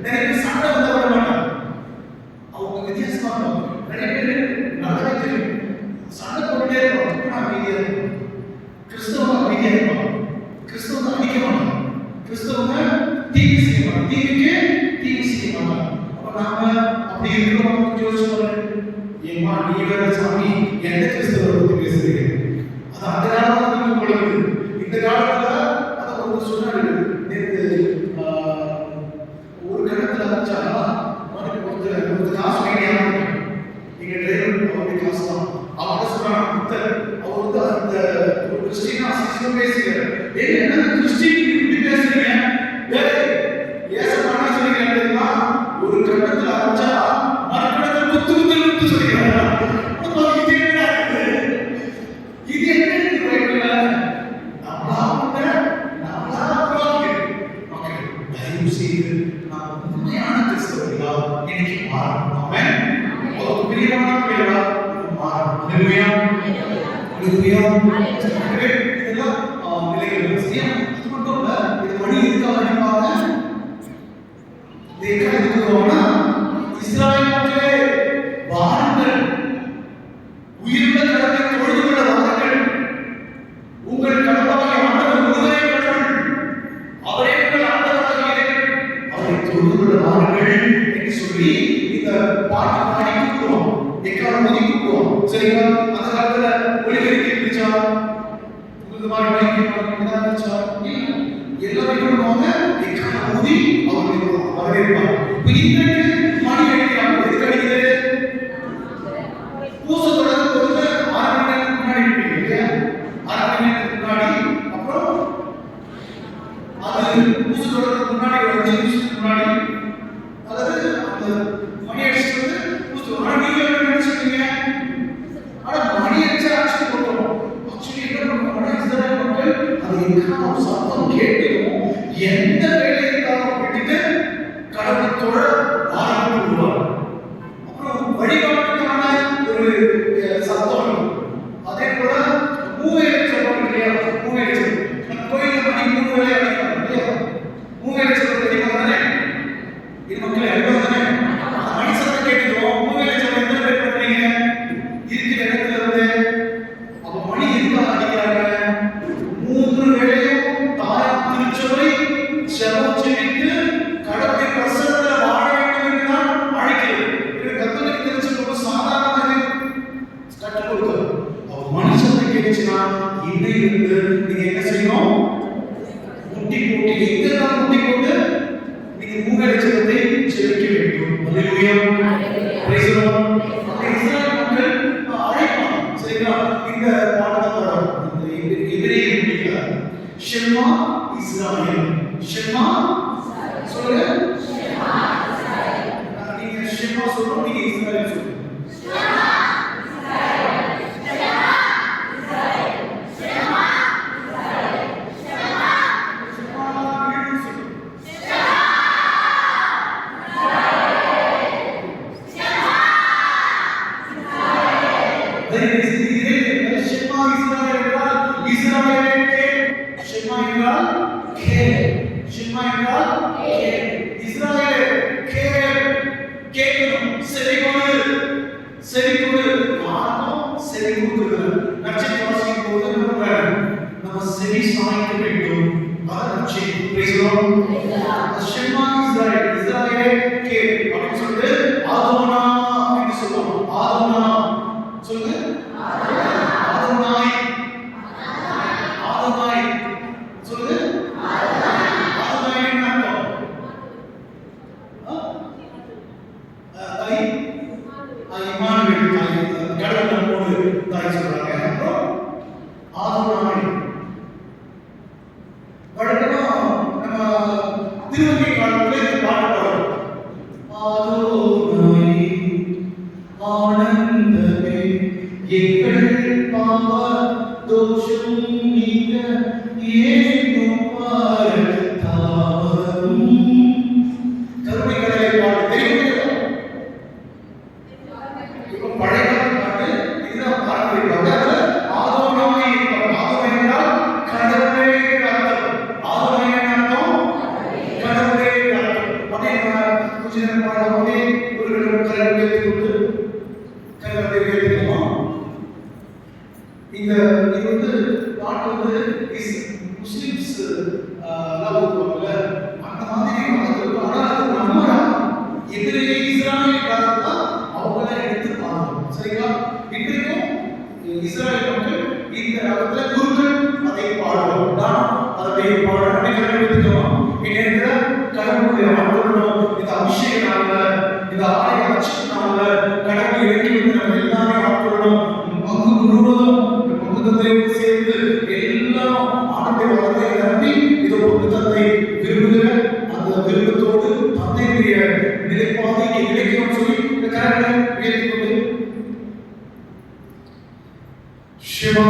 நிறைய பேர் சண்டை வந்து வர மாட்டாங்க. அவங்க வித்தியாசமா இருக்கும். நிறைய பேர் நல்லாவே தெரியும் சண்டை போட்டுட்டே இருப்பாங்க. அமைதியா இருக்கும். கிறிஸ்தவங்க அமைதியா இருப்பாங்க. கிறிஸ்தவங்க அடிக்க மாட்டாங்க. கிறிஸ்தவங்க தீங்கு செய்ய மாட்டாங்க. தீங்குக்கு தீங்கு செய்ய மாட்டாங்க. அப்ப நாம அப்படி இருக்கிறோம். யோசிச்சு ஏமா நீ வேற சாமி எந்த கிறிஸ்தவரை பத்தி பேசுறீங்க? அது அந்த காலத்துல உங்களுக்கு இந்த காலத்துல அதை வந்து சொன்னாரு. நேற்று ஒரு கணத்துல ஆச்சாரா ஒரு காசு வேண்டிய நீங்க டிரைவர் அவருடைய காசு தான் அவங்க சொல்றாங்க. அவர் வந்து அந்த மேக்ஸிமம் பேசுகிறேன். என்ன கிறிஸ்டியன் இப்படி பேசுறீங்க? ஏசப்பா என்ன சொல்லிக்கிறாருன்னா, ஒரு கட்டத்துல அரைச்சா மறுக்கடத்துல குத்து குத்து சொல்லிக்கிறாரா? இது என்ன பைபிள்ல? தயவு செய்து நாம் உண்மையான கிறிஸ்தவர்களா இன்னைக்கு மாறணும். ஆமென். ஒரு பிரியமான பிள்ளைகளா மாறணும். ஹalleluya, ஹalleluya. இதெல்லாம் நிலைகள் சரியா? இது மட்டும் இல்ல, இது மணி எதுக்காக அடிப்பாங்க? தேக்கறதுக்குனா இஸ்ராயேல் மக்களே வாருங்கள், உயிருள்ள கடவுளை தொழுது கொள்ள வாருங்கள். உங்கள் கடவுளாகிய ஆண்டவர் ஒருவரே கடவுள், அவரே உங்கள் ஆண்டவராகிய இறைவன், அவரை தொழுது கொள்ள வாருங்கள் என்று சொல்லி இந்த பாட்டு பாடி கூப்பிடுவோம். எக்காலம் மோதி கூப்பிடுவோம். சரிங்களா? அந்த காலத்துல ஒளிபெருக்கி இருந்துச்சா? உங்களுக்கு மாதிரி மைக்கு என்ன இருந்துச்சா? எல்லாமே பண்ணுவாங்க. எக்காலம் மோதி அவரை வரவேற்பாங்க. இப்ப இன்றைக்கு மணி அடிக்கிறாங்க. எதுக்கு அடிக்குது? பூசை தொடர்ந்து பொறுத்த 6 மணி நேரத்துக்கு முன்னாடி இருப்பீங்க இல்லையா? 6 மணி நேரத்துக்கு முன்னாடி, அப்புறம் அது பூசை தொடர்றதுக்கு முன்னாடி ஒரு 5 நிமிஷத்துக்கு முன்னாடி, அதாவது அந்த மணி அடிச்சுட்டு வந்து பூசை. ஆனா நீங்க என்ன நினைச்சிருக்கீங்க? ஆனா மணி அடிச்சா ஆக்சுவலி போட்டோம். ஆக்சுவலி என்ன பண்ணுவாங்கன்னா இஸ்ராயேல் மக்கள் அது என்ன சத்தம் கேட்டதும் எந்த வேலை இருந்தாலும் விட்டுட்டு கடவுளை தொழ ஆரம்பிடுவார். அப்புறம் வழிபாட்டுக்கான ஒரு சத்தம் இருக்கும். அதே போல மூவேலை சொல்லுவாங்க இல்லையா? மூவேலை சொல்லுவோம். கோயிலில் மணி 3 வேலை அடிப்பாங்க இல்லையா? மூவேலை சொல்றது அடிப்பாங்க தானே? இது மக்கள் அடிப்பாங்க தானே? மணி சத்தம் கேட்டுக்கிறோம். மூவேலை சொல்ல எத்தனை பேர் பண்றீங்க இருக்கிற இடத்துல இருந்து? அப்ப மணி எதுக்காக அடிக்கிறாங்க? 3 வேளையும் தாய் திருச்சபை செபம் செபித்து கடவுளை பிரசன்னத்துல வாழ வேண்டும் என்றுதான் அழைக்கிறது. இது கத்தோலிக்க திருச்சபை சாதாரண கற்றுக் கொடுத்தது. மணி சத்தம் கேட்டுச்சுன்னா இன்னையிலிருந்து நீங்க என்ன செய்யணும்? முட்டி போட்டு எங்கெல்லாம் முட்டி போட்டு நீங்க மூவேளை ஜெபத்தை ஜெபிக்க வேண்டும். ஹalleluya, praise the Lord. இஸ்ராயேல் மக்கள் அழைப்பாங்க. சரிங்களா? இந்த பாடத்தை பாடுறோம். இந்த எபிரேய மொழியில ஷெமா இஸ்ராயேல், ஷெமா சொல்லுங்க. ஷெமா இஸ்ராயேல். நீங்க ஷெமா சொல்லணும், நீங்க இஸ்ராயேல் சொல்லுங்க. சேர்ந்து எல்லாம் வளமை நம்பி இதோ தந்தை விரும்புகிற அந்த விருப்பத்தோடு தந்தையுடைய நிலைப்பாதை நிலைக்கணும்னு சொல்லி இந்த கரங்களை உயர்த்தி கொண்டு சிவா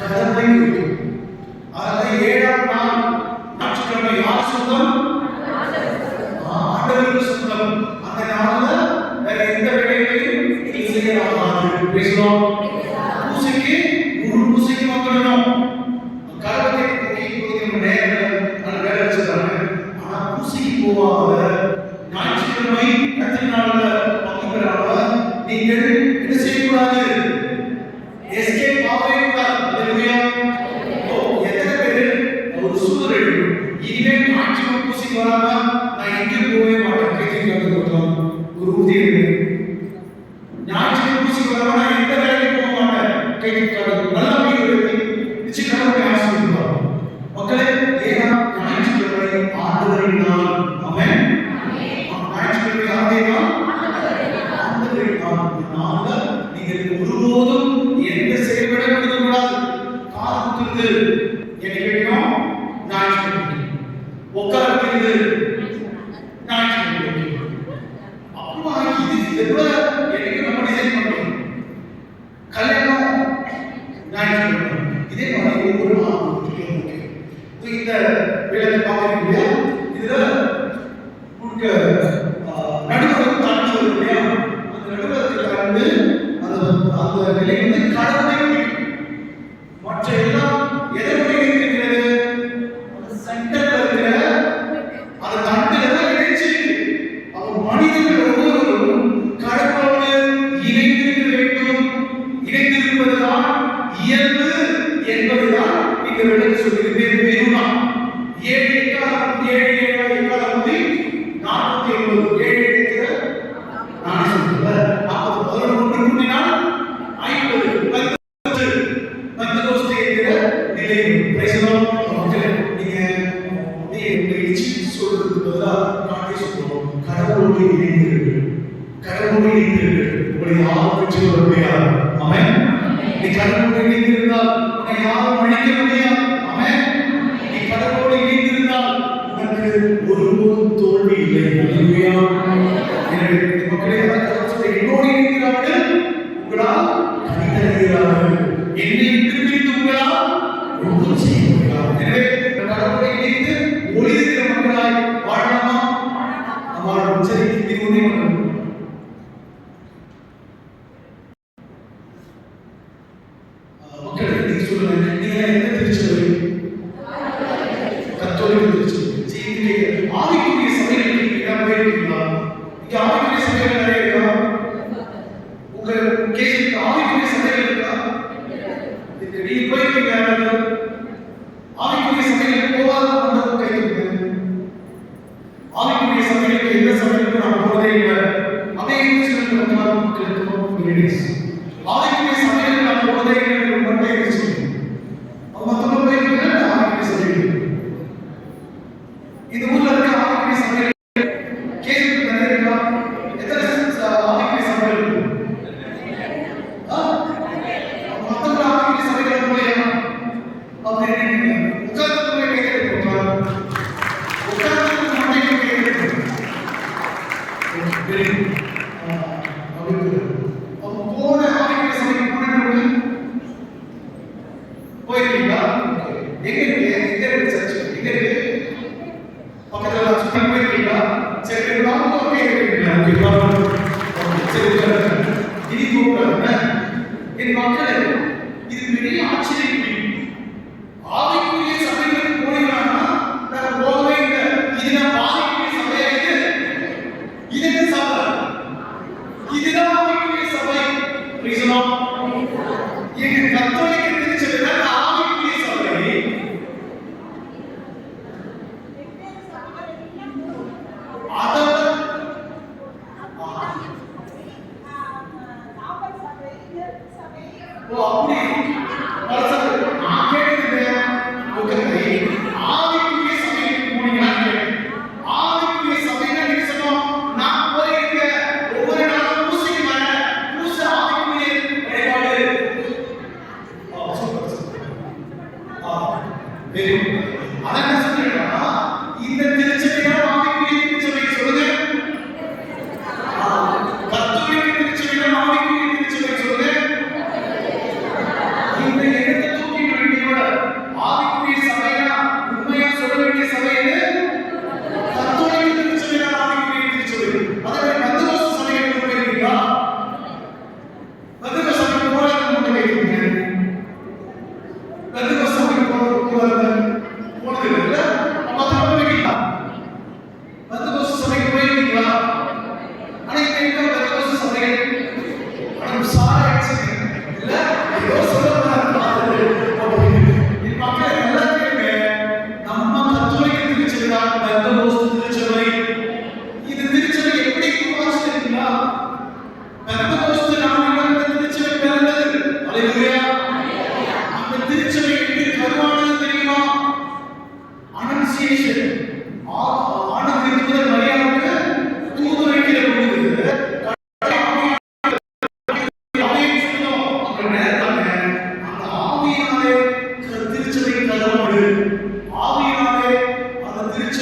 கடமை குறிக்கும். அதனால 7ஆம் நாள் ஞாயிற்றுக்கிழமை யார் சொந்தம்? ஆண்டவருக்கு சொந்தம். அந்த நாள்ல வேற எந்த வேலைகளையும் நீங்கள் செய்யலாகாது. பேசலாம். பூசைக்கு முழு பூசைக்கு வந்துடணும். கடவுளை போய் நேரம் வேலை வச்சிருக்காங்க. ஆனா பூசைக்கு போவாத ஞாயிற்றுக்கிழமை கத்திரி நாள்ல பங்கு பெறாம நீங்கள் என்ன செய்யக்கூடாது? எஸ்கேப் ஆகவே கூடாது. அல்லேலூயா. எத்தனை பேர் ஒரு சூழல் இனிமே ஞாயிற்றுக்கிழமை பூசைக்கு வராம நான் எங்கேயும் போகவே மாட்டேன் கைக்கு கொடுத்தோம் ஒரு உறுதி இருக்கு. ஞாயிற்றுக்கிழமை பூசைக்கு வராம நான் எந்த வேலைக்கும் போக மாட்டேன் கைக்கு நல்ல இருக்கு. நிச்சயமாக ஆசீர்வாதம். மக்களே, ஏன்னா ஞாயிற்றுக்கிழமை ஆண்டவரின் நாள். ஆமென். ஞாயிற்றுக்கிழமை ஆண்டவரின் நாள். ஆண்டவரின் நாள். நாள்ல நீங்கள் ஒருபோதும் எந்த செயல்பட முடியக்கூடாது. காது குத்துறது என்ன கேட்கணும்? ஞாயிற்றுக்கிழமை. உட்கார்றது ஞாயிற்றுக்கிழமை. அப்பா இது எவ்வளவு எனக்கு நம்ம டிசைன் பண்றோம். கல்யாணம் ஞாயிற்றுக்கிழமை. இதே மாதிரி ஒவ்வொரு நாளும் இந்த வேலை பார்க்குறீங்க இல்லையா? இதுல கொடுக்க நடுவர் தண்ணி வரும் இல்லையா? அந்த நடுவரத்தில் கலந்து அந்த நிலை வந்து கடவுளை மற்ற எல்லாம் எதற்கு இருக்கிறது? சென்டர்ல இருக்கிற அந்த தண்டில தான் இணைச்சு அவர் மனிதர்கள் ஒவ்வொருவரும் கடவுளோடு இணைந்திருக்க வேண்டும். இணைந்திருப்பதுதான் இயல்பு என்பதுதான் இந்த விளக்கு சொல்லுகிறது. பெருமா 7 எக்காலம் 7 7 எக்காலம் 49 7 எடுக்கிற நான் சொல்றேன் 40 11 கூட்டினால் 50 10 தோஸ்தே இருக்கிற நிலை பிரேசனம். நீங்க சொல்றது பதிலா நானே சொல்றோம். கடவுளோடு இணைந்திருங்கள். கடவுளோடு இணைந்திருங்கள். உங்களை யாரும் வெற்றி கொள்ள முடியாது. ஆமென். நீ கடவுளோடு இணைந்திருந்தால் உன்னை யாரும் அழிக்க முடியாது. ஆமென். நீ கடவுளோடு இணைந்திருந்தால் உனக்கு ஒருபோதும் தோல்வி இல்லை. அல்லேலூயா. எனவே மக்களே, என்னோடு இருக்கிறார்கள் உங்களால் கனிதருகிறார்கள். என்னை விட்டு பிரிந்து உங்களால் ஒன்றும் செய்ய முடியாது. எனவே கடவுளோடு இணைந்து ஒளிர்கிற மக்களாய் வாழலாமா? நம்மால் உச்சரித்து திருவுரை பண்ணணும். மக்களே, நீங்க சொல்லுங்க, நீங்க எந்த திருச்சபை? கத்தோலிக்க திருச்சபை. ஆவிக்குரிய சபைகளுக்கு நீங்க போயிருக்கீங்களா? இங்க ஆவிக்குரிய சபைகள் நிறைய இருக்கா? உங்க கேஸ் ஆவிக்குரிய சபைகள் இருக்கா? நீங்க போயிருக்கீங்க? ஆவிக்குரிய சபைகளுக்கு போகாத மண்டபம் கைவிடுங்க. ஆவிக்குரிய சபைகளுக்கு எந்த சபைகளுக்கு நான் போறதே இல்லை. அதே விஷயங்கள் மக்களுக்கு லேடிஸ் ஆவிக்குரிய சபைகளுக்கு நான் போறதே இல்லை மட்டும் இருந்துச்சு. மொத்தமா போயிருக்கீங்க ஆவிக்குரிய சபைகள். இந்த ஊர்ல இருக்க ஆவிக்குரிய சபைகள் கேள்வி நிறைய இருக்கா? எத்தனை ஆவிக்குரிய சபைகள் இருக்கு? மொத்தமா ஆவிக்குரிய சபைகள் போலையா? அப்படின்னு உட்கார்ந்து போய் கேட்க உட்கார்ந்து மண்டை கேட்க போன ஆவிக்குரிய சபைக்கு போயிருக்கீங்களா? எங்க இருக்கு? எங்க இருக்கு சர்ச்? எங்க இருக்கு? பக்கத்துல சுத்தி போயிருக்கீங்களா? சரி, நாம போய் இருக்கீங்களா? சரி, இது போறாங்க. என் மக்களே, இது பெரிய ஆச்சரியம். ஆவிக்குரிய சபைகளுக்கு போனீங்கன்னா நான் போகவே இல்லை. இது நான் ஆவிக்குரிய சபையா? இது சபை. இதுதான் ஆவிக்குரிய சபை. பிரைஸ்லாட். எங்க கத்தோலிக்க திருச்சபை தான் ஆவிக்குரிய சபை.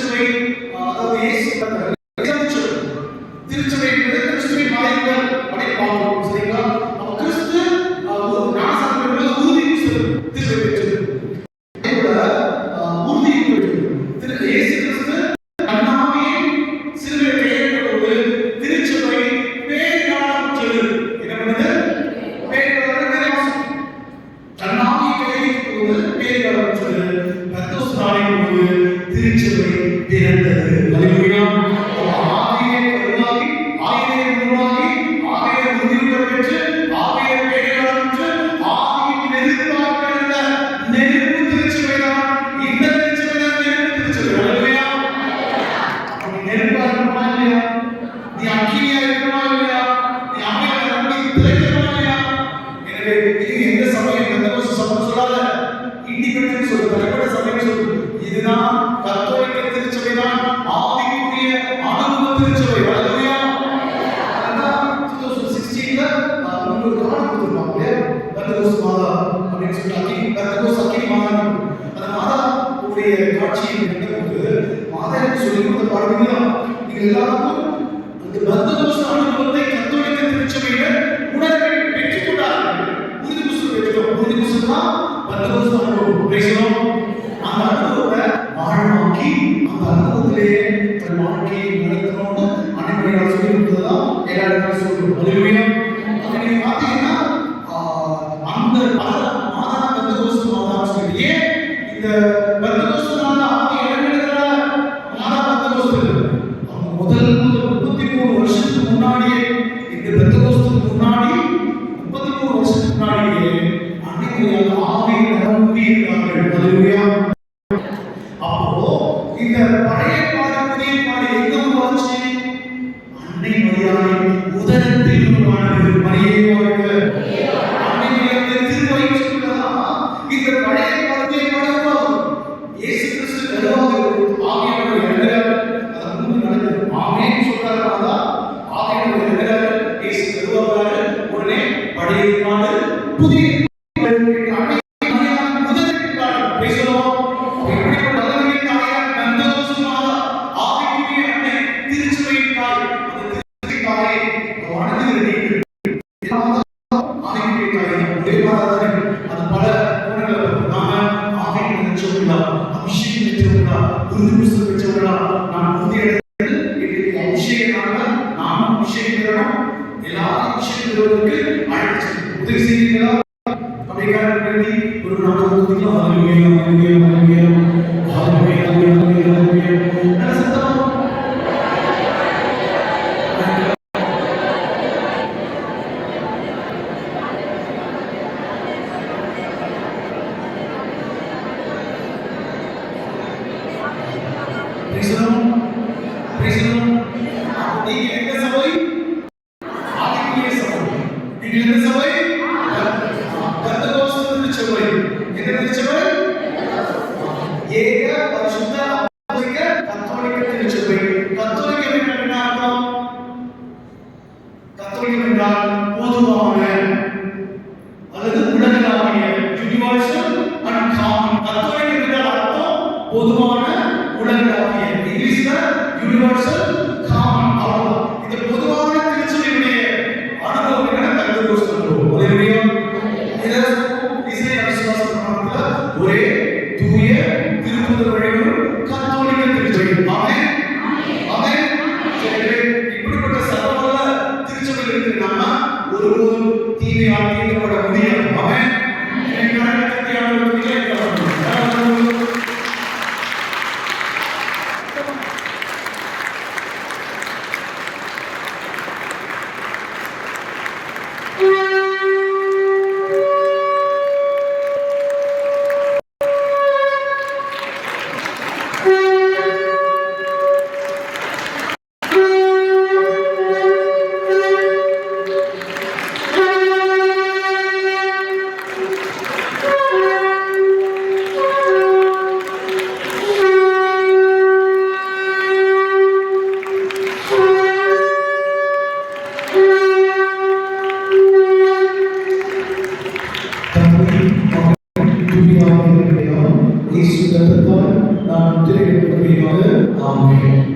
திருச்சபை அதாவது இயேசு திருச்சபை என்பது கிறிஸ்துவின் வாய்ப்புகள் அப்படி பார்க்கிறோம். சரிங்களா? அப்ப கிறிஸ்து ஞானஸ்நானம் உறுதி திருச்சபை பெற்றது. உறுதி பெற்றது. இயேசு கிறிஸ்து அண்ணாமையை சிலுவை கையெழுத்தோடு திருச்சபை பேரினாலும் செல்லு என்ன பண்ணுது? பேரினாலும் அண்ணாமையை கையெழுத்தோடு பேரினாலும் செல்லு பெந்தோஸ்தே நாளின் போது திருச்சபை பிறந்தது. அல்லேலூயா.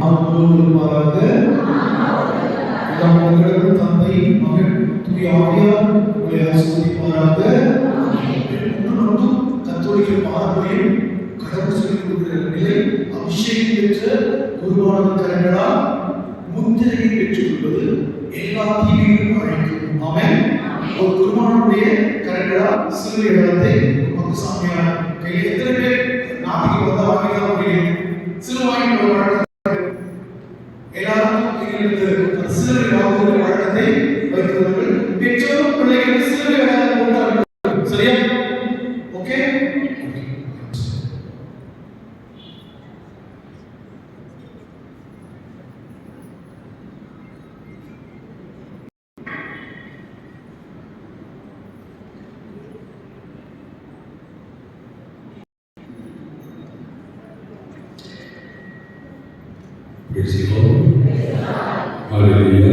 அவர்களோடு இருப்பாராக. எல்லாம் உங்களிடம் தந்தை மகன் தூய ஆவியார் உங்களை ஆசீர்வதிப்பாராக. ஒன்றும் கத்தோலிக்க பாரம்பரியம் கடவுள் சொல்லிக் கொடுக்கிற நிலை அபிஷேகம் பெற்ற குருவான கரங்களால் முத்திரையை பெற்றுக் கொள்வது எல்லா தீமையும் அழைக்கும். ஆமென். ஒரு குருவானுடைய கரங்களால் சிலுவை இடத்தை நமக்கு சாமியார் கையில் எத்தனை பேர் நாட்டுக்கு வந்த வாங்கிதான் முடியும் சிலுவாயின் ஒரு வழக்கம் எல்லாரும் எங்களுக்கு சிலுவை வாங்குகிற வழக்கத்தை வைத்தவர்கள் பெற்றோரும் பிள்ளைகளுக்கு சிலுவை வழக்கம் கொண்டார்கள். சரியா? Okay. Praise the Lord. Hallelujah.